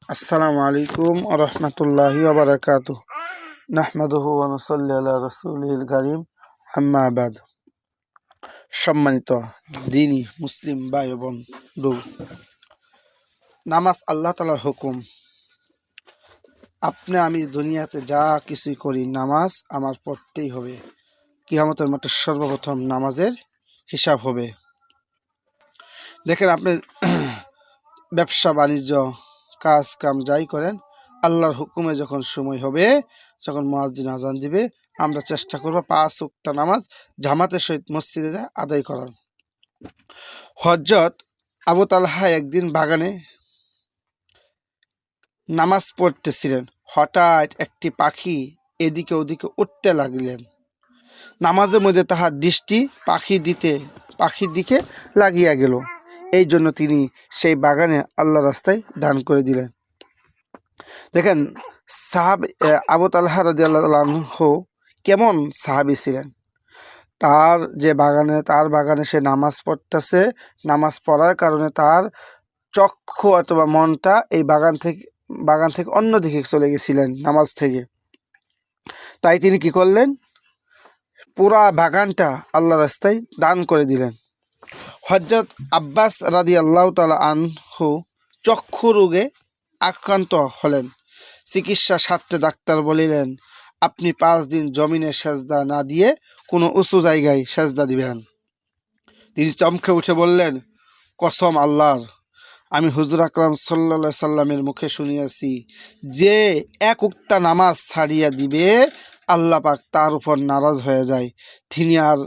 আসসালামু আলাইকুম ওয়া রাহমাতুল্লাহি ওয়া বারাকাতুহু নাহমাদুহু ওয়া নুসাল্লি আলা রাসূলিল কারীম আম্মা বাদ। সম্মানিত দ্বীনি মুসলিম ভাই ও বন্ধু, নামাজ আল্লাহ তাআলার হুকুম। আপনি আমি দুনিয়াতে যা কিছুই করি নামাজ আমার পড়তেই হবে। কিয়ামতের মাঠে সর্বপ্রথম নামাজের হিসাব হবে। দেখেন, আপনি ব্যবসা বাণিজ্য কাজ কাম যাই করেন, আল্লাহর হুকুমে যখন সময় হবে, যখন মুয়াজ্জিন আজান দিবে, আমরা চেষ্টা করব 5 ওয়াক্ত নামাজ জামাতের সহিত মসজিদে আদায় করার। হযরত আবু তালহা একদিন বাগানে নামাজ পড়তেছিলেন। হঠাৎ একটি পাখি এদিকে ওদিকে উঠতে লাগলেন। নামাজের মধ্যে তাহার দৃষ্টি পাখির দিকে লাগিয়া গেল। এই জন্য তিনি সেই বাগানে আল্লাহ রাস্তায় দান করে দিলেন। দেখেন, আবু তালহা রাদিয়াল্লাহু আনহু কেমন সাহাবী ছিলেন। তার বাগানে সে নামাজ পড়তেছে। নামাজ পড়ার কারণে তার চক্ষু অথবা মনটা এই বাগান থেকে অন্যদিকে চলে গেছিলেন নামাজ থেকে। তাই তিনি কি করলেন, পুরা বাগানটা আল্লাহ রাস্তায় দান করে দিলেন। হযরত আব্বাস রাদিয়াল্লাহু তাআলা আনহু চক্ষু রোগে আক্রান্ত হলেন। চিকিৎসা স্বার্থে ডাক্তার বলিলেন, আপনি 5 দিন জমিনে সেজদা না দিয়ে কোনো উঁচু জায়গায় সেজদা দিবেন। তিনি চমকে উঠে বললেন, কসম আল্লাহর, আমি হুজুর আকরাম সাল্লাল্লাহু আলাইহি সাল্লামের মুখে শুনিয়াছি, যে এক ওয়াক্ত নামাজ ছাড়িয়া দিবে আল্লাহ পাক তার উপর নারাজ হয়ে যায়। তিনি আর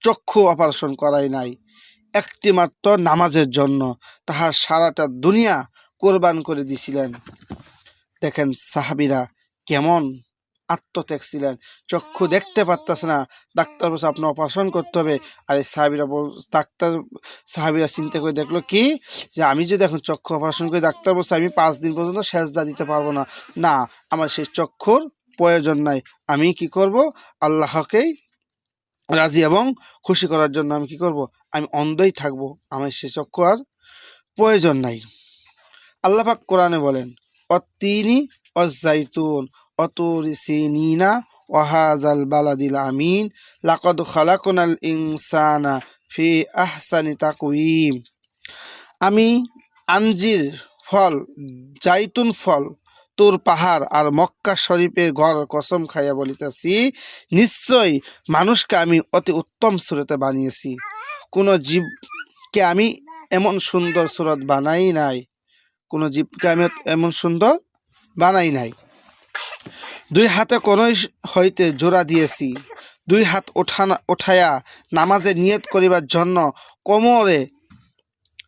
চক্ষু অপারেশন করাই নাই, একটি মাত্র নামাজের জন্য তাহার সারাটা দুনিয়া কোরবান করে দিয়েছিলেন। দেখেন সাহাবীরা কেমন আত্মত্যাগ ছিলেন। চক্ষু দেখতে পারতেছে না, ডাক্তার বলছে আপনার অপারেশন করতে হবে। আর এই সাহাবীরা চিন্তা করে দেখলো কি, যে আমি যদি এখন চক্ষু অপারেশন করি, ডাক্তার বলছে আমি 5 দিন পর্যন্ত সেজদা দিতে পারবো না। না, আমার সেই চক্ষুর প্রয়োজন নাই। আমি কি করব, আল্লাহকেই রাজি এবং খুশি করার জন্য আমি কি করব, আমি অন্ধই থাকবো। আমার সেই চক্ষু আর প্রয়োজন নাই। আল্লাহ পাক কোরআনে বলেন, অত্তিনি অজাইতুন অতুরি সিনিনা ওয়াহাজাল বালাদিল আমিন লাকাদ খালাকনাল ইনসানা ফি আহসানি তাকওয়িম। আমি আঞ্জির ফল, জাইতুন ফল, তোর পাহাড় আর মক্কা শরীফের ঘর কসম খাইয়া বলিতেছি, নিশ্চয় মানুষকে আমি অতি উত্তম সুরতে বানিয়েছি। কোনো জীবকে আমি এমন সুন্দর সুরত বানাই নাই। কোনো জীবকে আমি এমন সুন্দর বানাই নাই। 2 হাতে কোনই হইতে জোড়া দিয়েছি। 2 হাত উঠায়া নামাজে নিয়ত করিবার জন্য কোমরে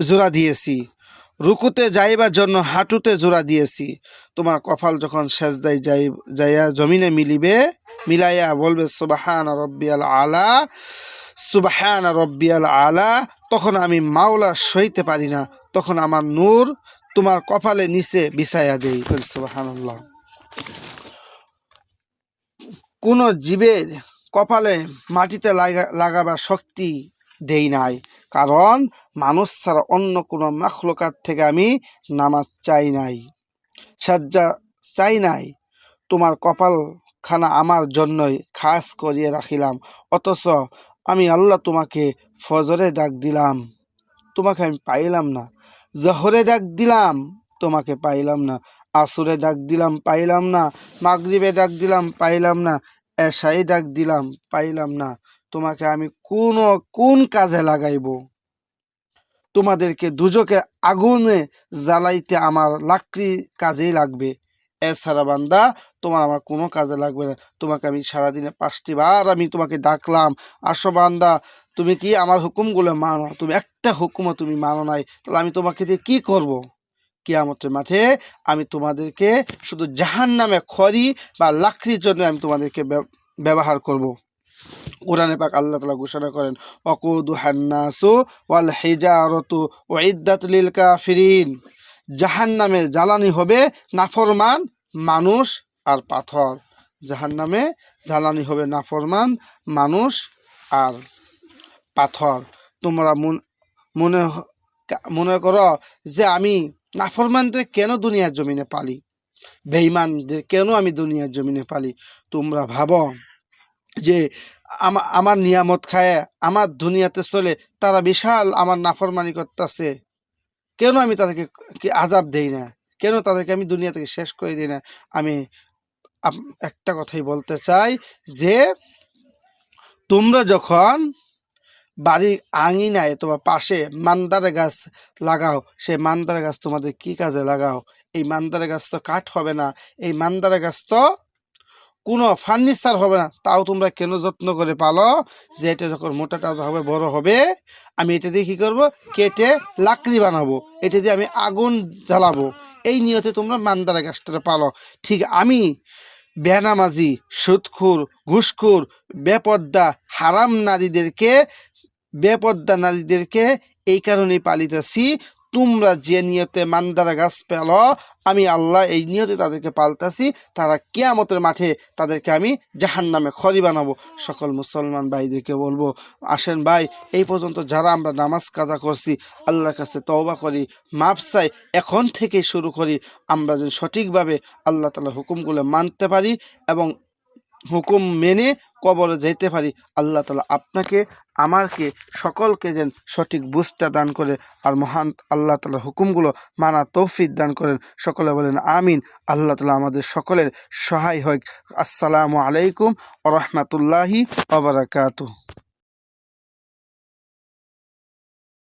জোড়া দিয়েছি। রুকুতে যাইবার জন্য হাঁটুতে জোড়া দিয়েছি। তোমার কপাল যখন সেজদায় যাইয়া জমিনে মিলাইয়া বলবে সুবহান রব্বিয়াল আলা, সুবহান রব্বিয়াল আলা, তখন আমি মাওলা সইতে পারি না, তখন আমার নূর তোমার কপালে নিচে বিছাইয়া দেই। সুবহানাল্লাহ। কোন জীবের কপালে মাটিতে লাগাবার শক্তি দেই নাই, কারণ মানুষ ছাড়া অন্য কোনো মাখলুকাত থেকে আমি নামাজ চাই নাই, সাজ্জা চাই নাই। তোমার কপালখানা আমার জন্যই খাস করিয়ে রাখিলাম। অথচ আমি আল্লাহ তোমাকে ফজরে ডাক দিলাম, তোমাকে আমি পাইলাম না। জহরে ডাক দিলাম, তোমাকে পাইলাম না। আসরে ডাক দিলাম, পাইলাম না। মাগরিবে ডাক দিলাম, পাইলাম না। এশায় ডাক দিলাম, পাইলাম না। তোমাকে আমি কোন কাজে লাগাইব? তোমাদেরকে দুজকে আগুনে জ্বালাইতে আমার লাকড়ি কাজেই লাগবে। এছাড়া বান্দা তোমার আমার কোনো কাজে লাগবে না। তোমাকে আমি সারাদিনে 5টি বার আমি তোমাকে ডাকলাম, আসো বান্দা, তুমি কি আমার হুকুমগুলো মানো? তুমি একটা হুকুমও তুমি মানো নাই, তাহলে আমি তোমাকে দিয়ে কি করব? কিয়ামতের মাঠে আমি তোমাদেরকে শুধু জাহান্নামে খড়ি বা লাকড়ির জন্য আমি তোমাদেরকে ব্যবহার করব। কোরআনে পাক আল্লাহ তাআলা ঘোষণা করেন, ওয়াকুদুহান নাসু ওয়াল হিজারাতু উইদ্দাত লিল কাফিরিন। জাহান্নামের জ্বালানি হবে নাফরমান মানুষ আর পাথর। জাহান্নামে জ্বালানি হবে নাফরমান মানুষ আর পাথর। তোমরা মনে করো যে আমি নাফরমানদের কেন দুনিয়ার জমিনে পালি, বেঈমানদের কেন আমি দুনিয়ার জমিনে পালি? তোমরা ভাবো যে আমার নিয়ামত খায়, আমার দুনিয়াতে চলে, তারা বিশাল আমার নাফরমানি করতেছে, কেন আমি তাদেরকে কি আযাব দেই না? কেন তাদেরকে আমি দুনিয়া থেকে শেষ করে দিই না? আমি একটা কথাই বলতে চাই যে তোমরা যখন বাড়ির আঙিনায় তোমার পাশে মান্দারে গাছ লাগাও, সেই মান্দারে গাছ তোমাদের কি কাজে লাগাও? এই মান্দারে গাছ তো কাঠ হবে না, এই মান্দারে গাছ তো কোনো ফার্নিচার হবে না, তাও তোমরা কেন যত্ন করে পালো যে এটা যখন মোটাটা হবে, বড় হবে, আমি এটা দিয়ে কী করবো, কেটে লাকড়ি বানাবো, এটা দিয়ে আমি আগুন জ্বালাবো, এই নিয়তে তোমরা মান্দারা গাছটা পালো। ঠিক আমি বেনামাজি, সুদখোর, ঘুষখোর, বেপর্দা, হারাম নারীদেরকে, বেপর্দা নারীদেরকে এই কারণেই পালিতেছি, তোমরা যে নিয়তে মান্দারা গাছ পেল, আমি আল্লাহ এই নিয়তে তাদেরকে পালতাছি, তারা কিয়ামতের মাঠে তাদেরকে আমি জাহান্নামে খড়ি বানাবো। সকল মুসলমান ভাইদেরকে বলবো, আসেন ভাই, এই পর্যন্ত যারা আমরা নামাজ কাজা করছি, আল্লাহর কাছে তওবা করি, মাফ চাই, এখন থেকে শুরু করি, আমরা যেন সঠিকভাবে আল্লাহ তাআলার হুকুমগুলো মানতে পারি এবং হুকুম মেনে কবরে যেতে পারি। আল্লাহ তাআলা আপনাকে, আমাকে, সকলকে যেন সঠিক বুঝটা দান করে আর মহান আল্লাহ তাআলার হুকুমগুলো মানা তৌফিক দান করেন। সকলে বলেন আমিন। আল্লাহ তাআলা আমাদের সকলের সহায় হোক। আসসালামু আলাইকুম ওয়া রাহমাতুল্লাহি ওয়া বারাকাতুহু।